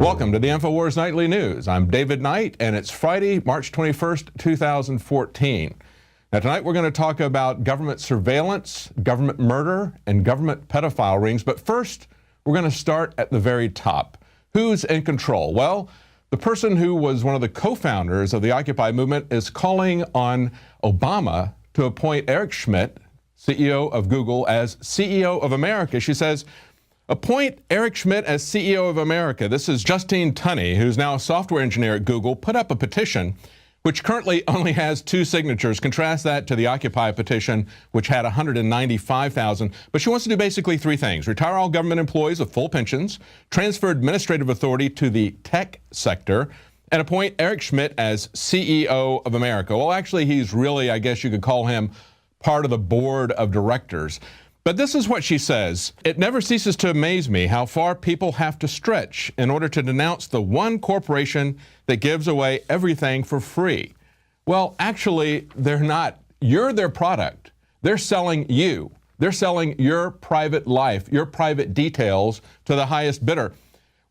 Welcome to the INFOWARS Nightly News. I'm David Knight, and it's Friday, March 21st, 2014. Now, tonight we're going to talk about government surveillance, government murder, and government pedophile rings. But first, we're going to start at the very top. Who's in control? Well, the person who was one of the co-founders of the Occupy movement is calling on Obama to appoint Eric Schmidt, CEO of Google, as CEO of America. She says, appoint Eric Schmidt as CEO of America. This is Justine Tunney, who's now a software engineer at Google, put up a petition which currently only has 2 signatures. Contrast that to the Occupy petition, which had 195,000. But she wants to do basically 3 things: retire all government employees with full pensions, transfer administrative authority to the tech sector, and appoint Eric Schmidt as CEO of America. Well, actually, he's really, I guess you could call him, part of the board of directors. But this is what she says: it never ceases to amaze me how far people have to stretch in order to denounce the one corporation that gives away everything for free. Well, actually, they're not. You're their product. They're selling you. They're selling your private life, your private details to the highest bidder.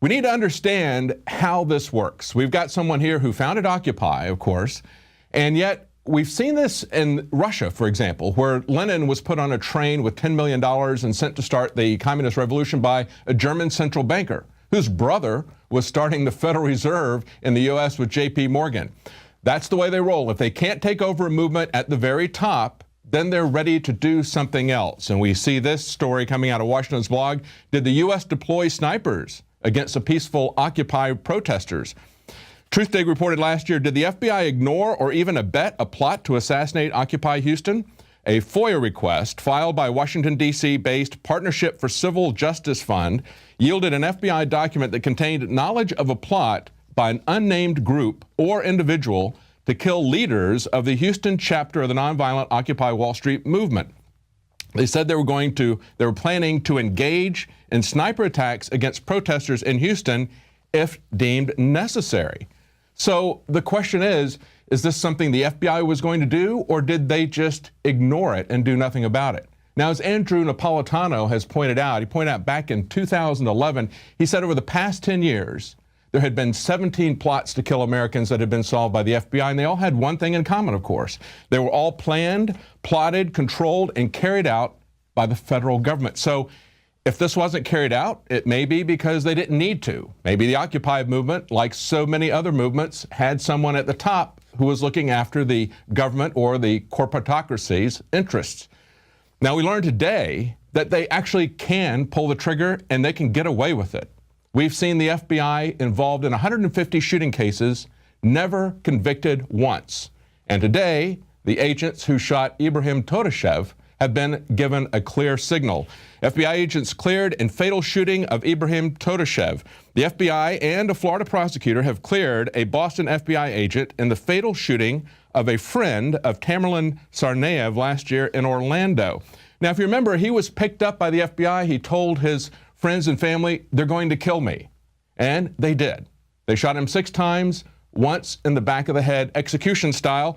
We need to understand how this works. We've got someone here who founded Occupy, of course, and yet we've seen this in Russia, for example, where Lenin was put on a train with $10 million and sent to start the communist revolution by a German central banker whose brother was starting the Federal Reserve in the U.S. with J.P. Morgan. That's the way they roll. If they can't take over a movement at the very top, then they're ready to do something else. And we see this story coming out of Washington's blog. Did the U.S. deploy snipers against the peaceful Occupy protesters? Truthdig reported last year, did the FBI ignore or even abet a plot to assassinate Occupy Houston? A FOIA request filed by Washington, D.C.-based Partnership for Civil Justice Fund yielded an FBI document that contained knowledge of a plot by an unnamed group or individual to kill leaders of the Houston chapter of the nonviolent Occupy Wall Street movement. They said they were planning to engage in sniper attacks against protesters in Houston if deemed necessary. So the question is this something the FBI was going to do, or did they just ignore it and do nothing about it? Now, as Andrew Napolitano has pointed out, he pointed out back in 2011, he said over the past 10 years, there had been 17 plots to kill Americans that had been solved by the FBI, and they all had one thing in common, of course. They were all planned, plotted, controlled, and carried out by the federal government. So if this wasn't carried out, it may be because they didn't need to. Maybe the Occupy movement, like so many other movements, had someone at the top who was looking after the government or the corporatocracy's interests. Now, we learned today that they actually can pull the trigger and they can get away with it. We've seen the FBI involved in 150 shooting cases, never convicted once. And today, the agents who shot Ibrahim Todashev have been given a clear signal. FBI agents cleared in fatal shooting of Ibrahim Todashev. The FBI and a Florida prosecutor have cleared a Boston FBI agent in the fatal shooting of a friend of Tamerlan Tsarnaev last year in Orlando. Now, if you remember, he was picked up by the FBI. He told his friends and family, they're going to kill me. And they did. They shot him 6 times, once in the back of the head, execution style.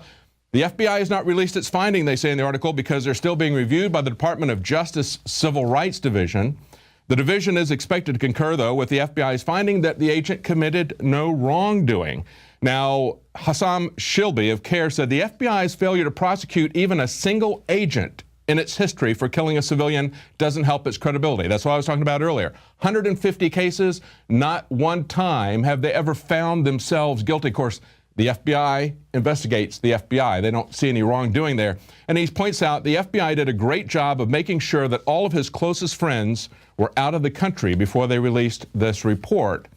The FBI has not released its finding, they say in the article, because they're still being reviewed by the Department of Justice Civil Rights Division. The division is expected to concur, though, with the FBI's finding that the agent committed no wrongdoing. Now, Hassam Shilby of CARE said the FBI's failure to prosecute even a single agent in its history for killing a civilian doesn't help its credibility. That's what I was talking about earlier. 150 cases, not one time have they ever found themselves guilty. Of course, the FBI investigates the FBI. They don't see any wrongdoing there. And he points out the FBI did a great job of making sure that all of his closest friends were out of the country before they released this report.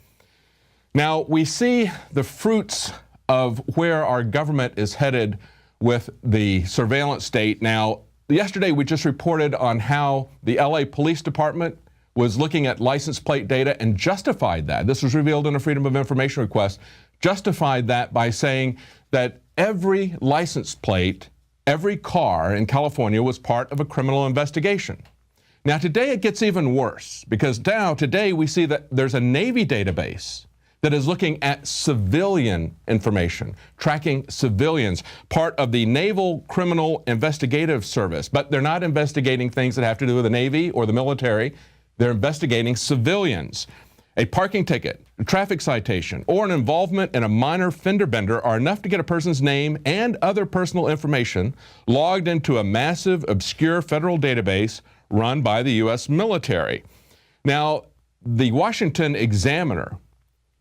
Now, we see the fruits of where our government is headed with the surveillance state. Now, yesterday we just reported on how the LA Police Department was looking at license plate data and justified that. This was revealed in a Freedom of Information request. Justified that by saying that every license plate, every car in California was part of a criminal investigation. Now, today it gets even worse, because today we see that there's a Navy database that is looking at civilian information, tracking civilians, part of the Naval Criminal Investigative Service. But they're not investigating things that have to do with the Navy or the military. They're investigating civilians. A parking ticket, a traffic citation, or an involvement in a minor fender bender are enough to get a person's name and other personal information logged into a massive, obscure federal database run by the U.S. military. Now, the Washington Examiner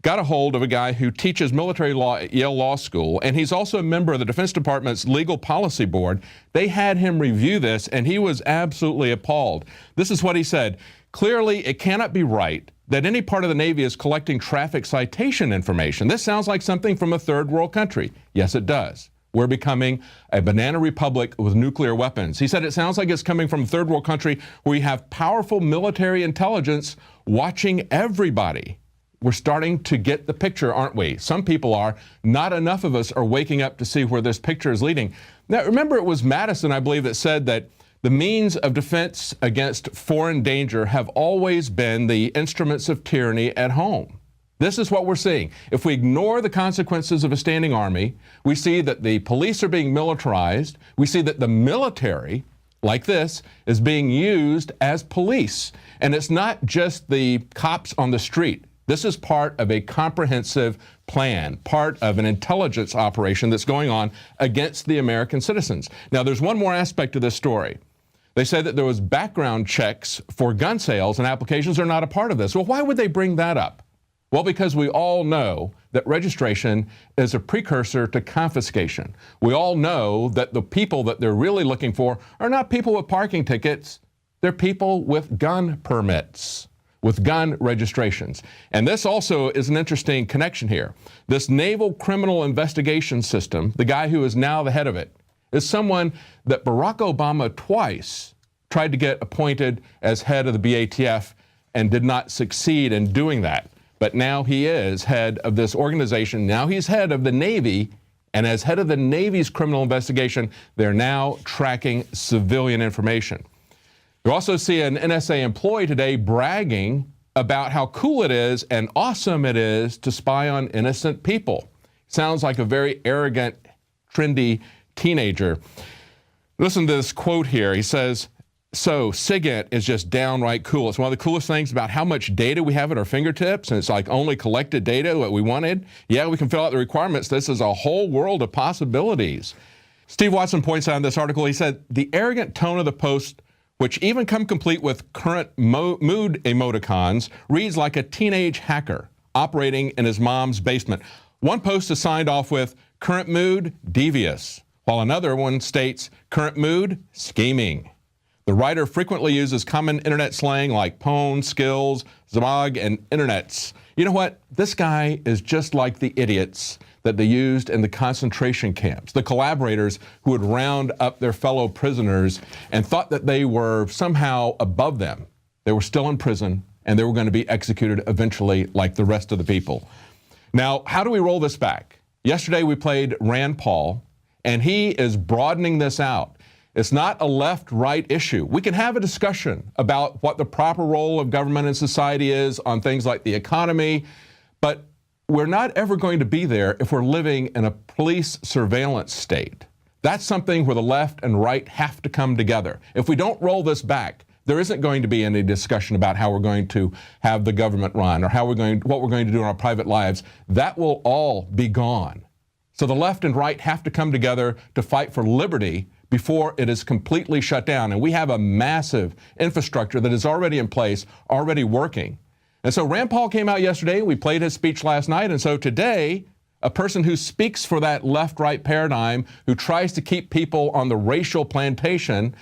got a hold of a guy who teaches military law at Yale Law School, and he's also a member of the Defense Department's Legal Policy Board. They had him review this, and he was absolutely appalled. This is what he said. Clearly, it cannot be right that any part of the Navy is collecting traffic citation information. This sounds like something from a third world country. Yes, it does. We're becoming a banana republic with nuclear weapons. He said it sounds like it's coming from a third world country where you have powerful military intelligence watching everybody. We're starting to get the picture, aren't we? Some people are. Not enough of us are waking up to see where this picture is leading. Now, remember, it was Madison, I believe, that said that the means of defense against foreign danger have always been the instruments of tyranny at home. This is what we're seeing. If we ignore the consequences of a standing army, we see that the police are being militarized. We see that the military, like this, is being used as police. And it's not just the cops on the street. This is part of a comprehensive plan, part of an intelligence operation that's going on against the American citizens. Now, there's one more aspect to this story. They say that there was background checks for gun sales, and applications are not a part of this. Well, why would they bring that up? Well, because we all know that registration is a precursor to confiscation. We all know that the people that they're really looking for are not people with parking tickets. They're people with gun permits, with gun registrations. And this also is an interesting connection here. This Naval Criminal Investigation System, the guy who is now the head of it, is someone that Barack Obama twice tried to get appointed as head of the BATF and did not succeed in doing that. But now he is head of this organization. Now he's head of the Navy, and as head of the Navy's criminal investigation, they're now tracking civilian information. You also see an NSA employee today bragging about how cool it is and awesome it is to spy on innocent people. Sounds like a very arrogant, trendy teenager. Listen to this quote here. He says, so SIGINT is just downright cool. It's one of the coolest things about how much data we have at our fingertips, and it's like only collected data that we wanted. Yeah, we can fill out the requirements. This is a whole world of possibilities. Steve Watson points out in this article, he said, the arrogant tone of the post, which even come complete with current mood emoticons, reads like a teenage hacker operating in his mom's basement. One post is signed off with current mood, devious, while another one states current mood, scheming. The writer frequently uses common internet slang like pwn, skills, zamog, and internets. You know what? This guy is just like the idiots that they used in the concentration camps, the collaborators who would round up their fellow prisoners and thought that they were somehow above them. They were still in prison, and they were going to be executed eventually like the rest of the people. Now, how do we roll this back? Yesterday we played Rand Paul, and he is broadening this out. It's not a left-right issue. We can have a discussion about what the proper role of government and society is on things like the economy, but we're not ever going to be there if we're living in a police surveillance state. That's something where the left and right have to come together. If we don't roll this back, there isn't going to be any discussion about how we're going to have the government run or what we're going to do in our private lives. That will all be gone. So the left and right have to come together to fight for liberty before it is completely shut down. And we have a massive infrastructure that is already in place, already working. And so Rand Paul came out yesterday. We played his speech last night. And so today, a person who speaks for that left-right paradigm, who tries to keep people on the racial plantation,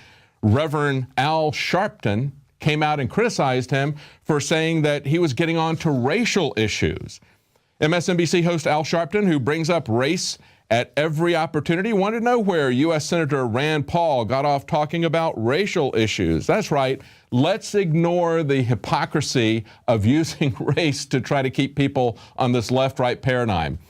Reverend Al Sharpton, came out and criticized him for saying that he was getting on to racial issues. MSNBC host Al Sharpton, who brings up race at every opportunity, wanted to know where U.S. Senator Rand Paul got off talking about racial issues. That's right. Let's ignore the hypocrisy of using race to try to keep people on this left-right paradigm.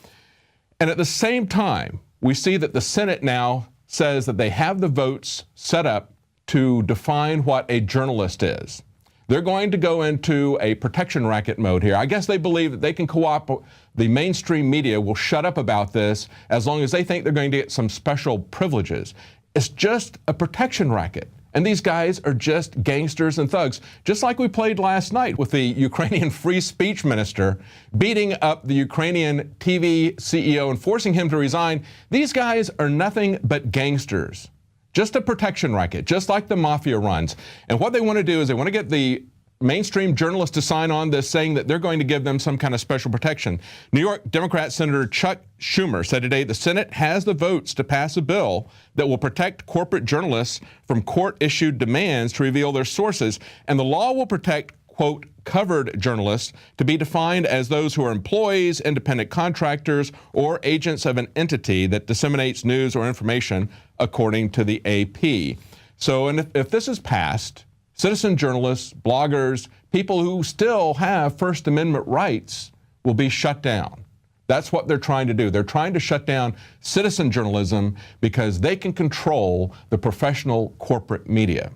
And at the same time, we see that the Senate now says that they have the votes set up to define what a journalist is. They're going to go into a protection racket mode here. I guess they believe that they can co-opt, the mainstream media will shut up about this as long as they think they're going to get some special privileges. It's just a protection racket. And these guys are just gangsters and thugs, just like we played last night with the Ukrainian free speech minister beating up the Ukrainian TV CEO and forcing him to resign. These guys are nothing but gangsters, just a protection racket, just like the mafia runs. And what they want to do is they want to get the mainstream journalists to sign on this, saying that they're going to give them some kind of special protection. New York Democrat Senator Chuck Schumer said today the Senate has the votes to pass a bill that will protect corporate journalists from court-issued demands to reveal their sources, and the law will protect, quote, covered journalists to be defined as those who are employees, independent contractors, or agents of an entity that disseminates news or information, according to the AP. So, and if this is passed, citizen journalists, bloggers, people who still have First Amendment rights will be shut down. That's what they're trying to do. They're trying to shut down citizen journalism because they can control the professional corporate media.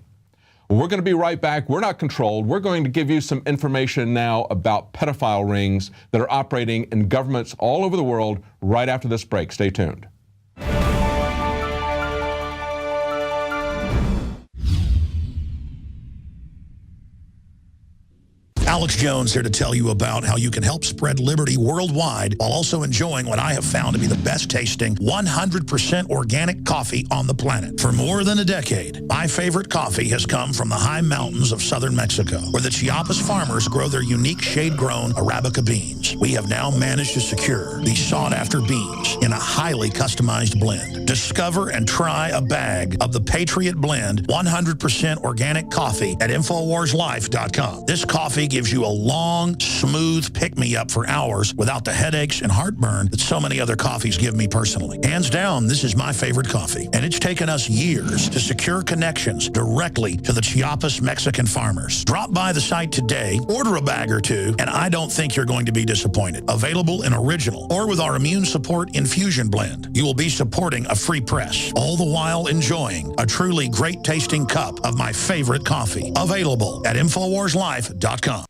We're going to be right back. We're not controlled. We're going to give you some information now about pedophile rings that are operating in governments all over the world right after this break. Stay tuned. Alex Jones here to tell you about how you can help spread liberty worldwide while also enjoying what I have found to be the best tasting 100% organic coffee on the planet. For more than a decade, my favorite coffee has come from the high mountains of southern Mexico, where the Chiapas farmers grow their unique shade-grown Arabica beans. We have now managed to secure these sought-after beans in a highly customized blend. Discover and try a bag of the Patriot Blend 100% organic coffee at InfoWarsLife.com. This coffee gives you a long, smooth pick-me-up for hours without the headaches and heartburn that so many other coffees give me personally. Hands down, this is my favorite coffee, and it's taken us years to secure connections directly to the Chiapas Mexican farmers. Drop by the site today, order a bag or two, and I don't think you're going to be disappointed. Available in original or with our Immune Support Infusion Blend. You will be supporting a free press, all the while enjoying a truly great-tasting cup of my favorite coffee. Available at InfoWarsLife.com.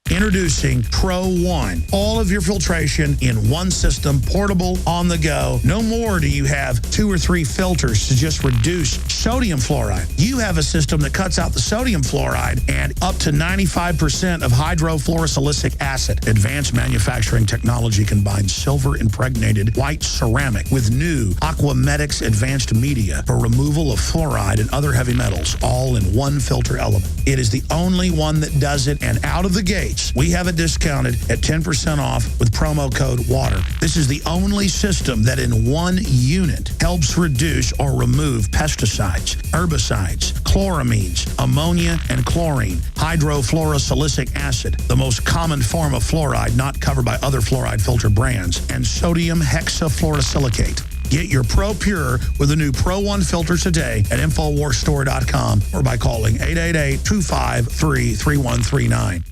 Introducing Pro One. All of your filtration in one system, portable, on the go. No more do you have 2 or 3 filters to just reduce sodium fluoride. You have a system that cuts out the sodium fluoride and up to 95% of hydrofluorosilicic acid. Advanced manufacturing technology combines silver-impregnated white ceramic with new Aquamedics advanced media for removal of fluoride and other heavy metals, all in one filter element. It is the only one that does it, and out of the gates, we have it discounted at 10% off with promo code WATER. This is the only system that in one unit helps reduce or remove pesticides, herbicides, chloramines, ammonia, and chlorine, hydrofluorosilicic acid, the most common form of fluoride not covered by other fluoride filter brands, and sodium hexafluorosilicate. Get your Pro Pure with the new Pro One filter today at InfoWarsStore.com or by calling 888-253-3139.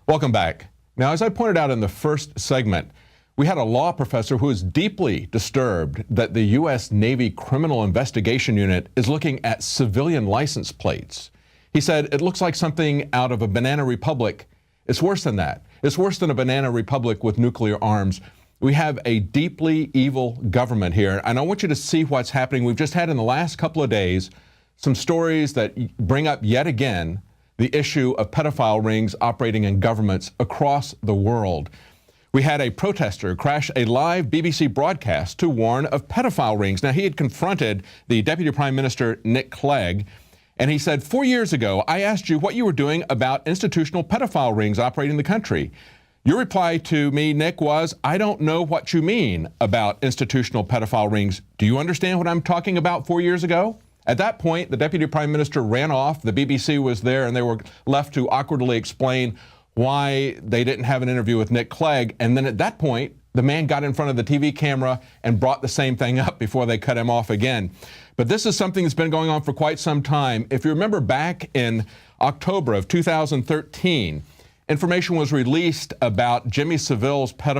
Welcome back. Now, as I pointed out in the first segment, we had a law professor who is deeply disturbed that the U.S. Navy Criminal Investigation Unit is looking at civilian license plates. He said it looks like something out of a banana republic. It's worse than that. It's worse than a banana republic with nuclear arms. We have a deeply evil government here, and I want you to see what's happening. We've just had in the last couple of days some stories that bring up yet again the issue of pedophile rings operating in governments across the world. We had a protester crash a live BBC broadcast to warn of pedophile rings. Now, he had confronted the Deputy Prime Minister, Nick Clegg, and he said, 4 years ago, I asked you what you were doing about institutional pedophile rings operating in the country. Your reply to me, Nick, was, I don't know what you mean about institutional pedophile rings. Do you understand what I'm talking about 4 years ago? At that point, the Deputy Prime Minister ran off. The BBC was there, and they were left to awkwardly explain why they didn't have an interview with Nick Clegg. And then at that point, the man got in front of the TV camera and brought the same thing up before they cut him off again. But this is something that's been going on for quite some time. If you remember back in October of 2013, information was released about Jimmy Savile's pedophile